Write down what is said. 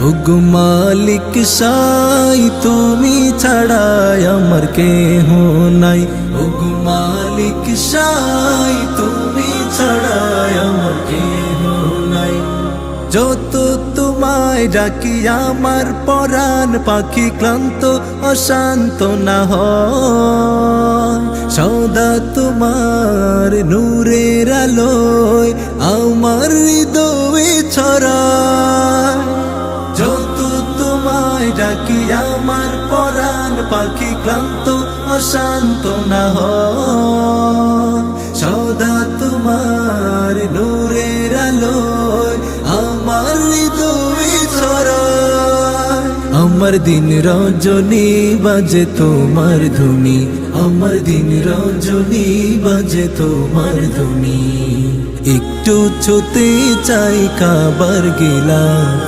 ওগো মালিক সাই তুমি ছাড়া আমার কেহ নাই। ওগো মালিক সাই তুমি ছাড়া আমার কেহ নাই। যত তোমায় ডাকি আমার পরাণ পাখি ক্লান্ত অশান্ত না হয়। সদা তোমার নূরের আলোয় আমার হৃদয়ে ছড়ায়। যত তোমায় ডাকি আমার পরাণ পাখি ক্লান্ত অশান্ত না হয়। সদা তোমার নূরের আলোয় আমার হৃদয়ে ছড়ায়। আমার দিন রজনী বাজে তোমার ধুনি, আমার দিন রজনী বাজে তোমার ধুনি। একটু ছুতে চাই কাবার গিলাফ,